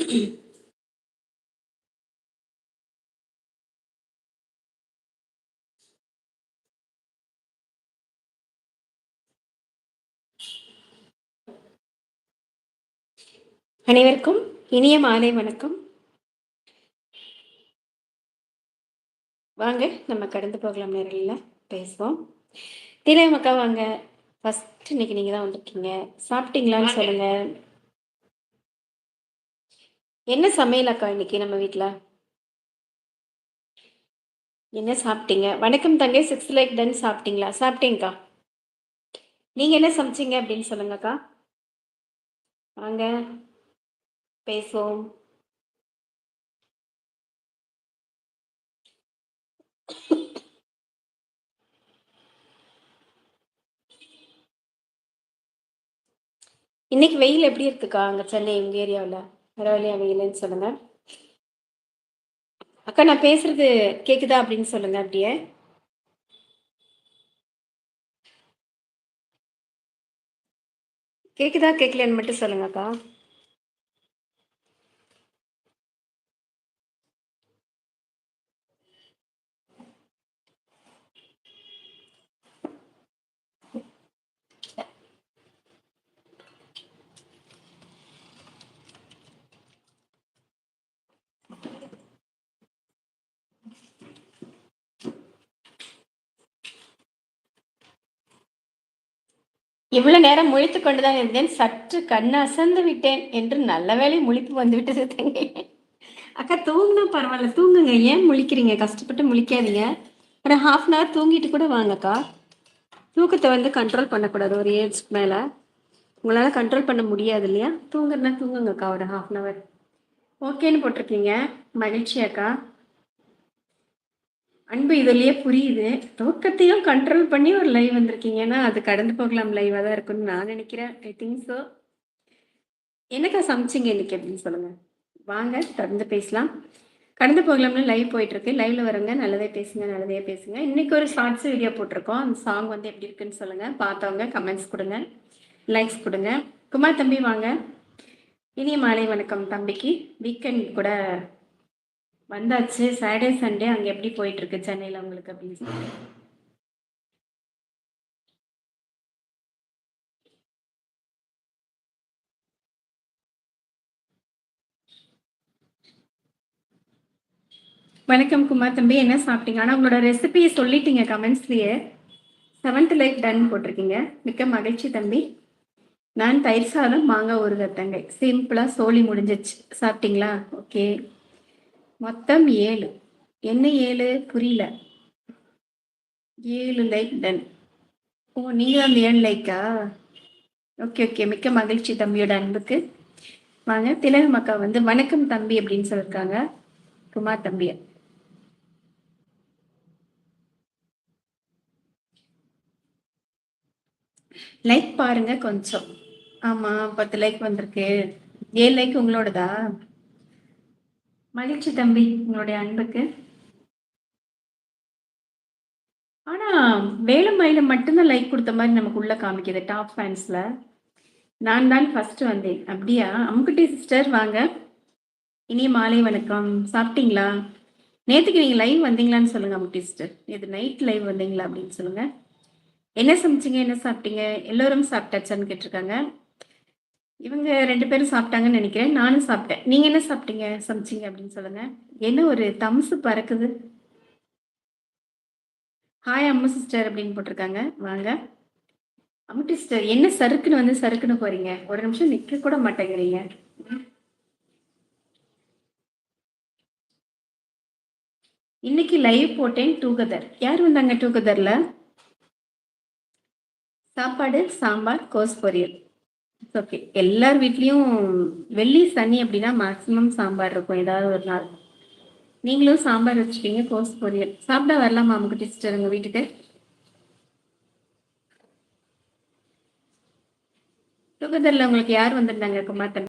அனைவருக்கும் இனிய மாலை வணக்கம். வாங்க நம்ம கடந்து போகலாம் நேரல்ல பேசுவோம். திலகம் அக்கா வாங்க. ஃபர்ஸ்ட் இன்னைக்கு நீங்க தான் வந்திருக்கீங்க. சாப்பிட்டீங்களான்னு சொல்லுங்க. என்ன சமையல் அக்கா இன்னைக்கு நம்ம வீட்ல? என்ன சாப்பிட்டீங்க? வணக்கம் தங்கை 6 லைக் டன் சாப்பிட்டீங்களா? சாப்பிட்டேங்க்கா. நீங்க என்ன சமைச்சீங்க அப்படின்னு சொல்லுங்கக்கா. வாங்க பேசுவோம். இன்னைக்கு வெயில் எப்படி இருக்குக்கா அங்க சென்னை உங்க ஏரியாவில்? பரவாயில்லையா வெயிலுன்னு சொல்லுங்க. அக்கா நான் பேசுறது கேக்குதா அப்படின்னு சொல்லுங்க அப்படியே. கேக்குதா கேட்கலன்னு மட்டும் சொல்லுங்கக்கா. இவ்வளவு நேரம் முழித்துக் கொண்டுதான் இருந்தேன். சற்று கண் அசந்து விட்டேன் என்று நல்ல வேளை முழிப்பு வந்துவிட்டது தங்கை. அக்கா தூங்குனா பரவாயில்ல, தூங்குங்க. ஏன் முழிக்கிறீங்க? கஷ்டப்பட்டு முழிக்காதீங்க. ஒரு ஹாஃப் அன் ஹவர் தூங்கிட்டு கூட வாங்கக்கா. தூக்கத்தை வந்து கண்ட்ரோல் பண்ணக்கூடாது ஒரு ஏஜ்க்கு மேல. உங்களால கண்ட்ரோல் பண்ண முடியாது இல்லையா? தூங்குறதுனா தூங்குங்கக்கா ஒரு ஹாஃப் அன் ஹவர். ஓகேன்னு போட்டிருக்கீங்க. மகிழ்ச்சி அக்கா. அன்பு இதுலயே புரியுது. தூக்கத்தையும் கண்ட்ரோல் பண்ணி ஒரு லைவ் வந்திருக்கீங்கன்னா அது கடந்து போகலாம் லைவா தான் இருக்கும்னு நான் நினைக்கிறேன். I think so. என்னக்கா சமைச்சிங்க இன்னைக்கு அப்படின்னு சொல்லுங்க. வாங்க தொடர்ந்து பேசலாம். கடந்து போகலாம்னு லைவ் போயிட்டு இருக்கு. லைவ்ல வரவங்க நல்லதே பேசுங்க, நல்லதே பேசுங்க. இன்னைக்கு ஒரு ஷார்ட்ஸ் வீடியோ போட்டிருக்கோம். அந்த சாங் வந்து எப்படி இருக்குன்னு சொல்லுங்க. பார்த்தவங்க கமெண்ட்ஸ் கொடுங்க, லைக்ஸ் கொடுங்க. குமார் தம்பி வாங்க. இனிய மாலை வணக்கம் தம்பிக்கு. வீக்கெண்ட் கூட வந்தாச்சு. சாட்டர்டே சண்டே அங்க எப்படி போயிட்டு இருக்கு சென்னையில உங்களுக்கு அப்படின்னு சொல்லுங்க. வணக்கம் குமார் தம்பி, என்ன சாப்பிட்டீங்க? ஆனால் உங்களோட ரெசிபியை சொல்லிட்டீங்க கமெண்ட்ஸ்லேயே. 7th லைக் டன் போட்டிருக்கீங்க. மிக்க மகிழ்ச்சி தம்பி. நான் தயிர் சாதம் மாங்காய் ஊறுகாய் தங்கை. சிம்பிளாக சோலி முடிஞ்சிச்சு. சாப்பிட்டீங்களா? ஓகே. மொத்தம் 7. என்ன 7 புரியல. 7 லைக் டன். ஓ நீங்கள் அந்த 7 லைக்கா? ஓகே ஓகே, மிக்க மகிழ்ச்சி தம்பியோட அன்புக்கு. வாங்க. திலகம் அக்கா வந்து வணக்கம் தம்பி அப்படின்னு சொல்லியிருக்காங்க குமார் தம்பியை. லைக் பாருங்க கொஞ்சம். ஆமா 10 லைக் வந்திருக்கு. 7 லைக் உங்களோடதா? மகிழ்ச்சி தம்பி உங்களுடைய அன்புக்கு. ஆனா வேலும் மயிலும் மட்டும்தான் லைக் கொடுத்த மாதிரி நமக்கு உள்ள காமிக்குது டாப் ஃபேன்ஸ்ல. நான் தான் ஃபர்ஸ்ட் வந்தேன். அப்படியா? அம்குட்டி சிஸ்டர் வாங்க. இனிய மாலை வணக்கம். சாப்பிட்டீங்களா? நேத்துக்கு நீங்க லைவ் வந்தீங்களான்னு சொல்லுங்க அம்குட்டி சிஸ்டர். நேற்று நைட் லைவ் வந்தீங்களா அப்படின்னு சொல்லுங்க. என்ன சமைச்சிங்க, என்ன சாப்பிட்டீங்க? எல்லோரும் சாப்பிட்டாச்சான்னு கேட்டிருக்காங்க. இவங்க 2 பேரும் சாப்பிட்டாங்கன்னு நினைக்கிறேன். நானும் சாப்பிட்டேன். நீங்க என்ன சாப்பிட்டீங்க, சமைச்சீங்க அப்படின்னு சொல்லுங்க. என்ன ஒரு தம்சு பறக்குது. ஹாய் அம்மு சிஸ்டர் அப்படின்னு போட்டிருக்காங்க. வாங்க. அம்முட்டி சிஸ்டர் என்ன சறுக்குன்னு வந்து சறுக்குன்னு போறீங்க? ஒரு நிமிஷம் நிக்க கூட மாட்டேங்கிறீங்க. இன்னைக்கு லைவ் போட்டேன் டூகெதர். யார் வந்தாங்க டூகெதர்ல? சாப்பாடு சாம்பார் கோஸ் பொரியல். ஓகே. எல்லார் வீட்லயும் வெள்ளி சனி அப்படின்னா மேக்சிமம் சாம்பார் இருக்கும் ஏதாவது ஒரு நாள். நீங்களும் சாம்பார் வச்சுட்டீங்க, கோஸ் பொரியல். சாப்பிட வரலாமா அம்முக்குட்டி சிஸ்டர் உங்க வீட்டுக்கு? டூகெதர்ல உங்களுக்கு யார் வந்திருந்தாங்க குமார் தம்பி?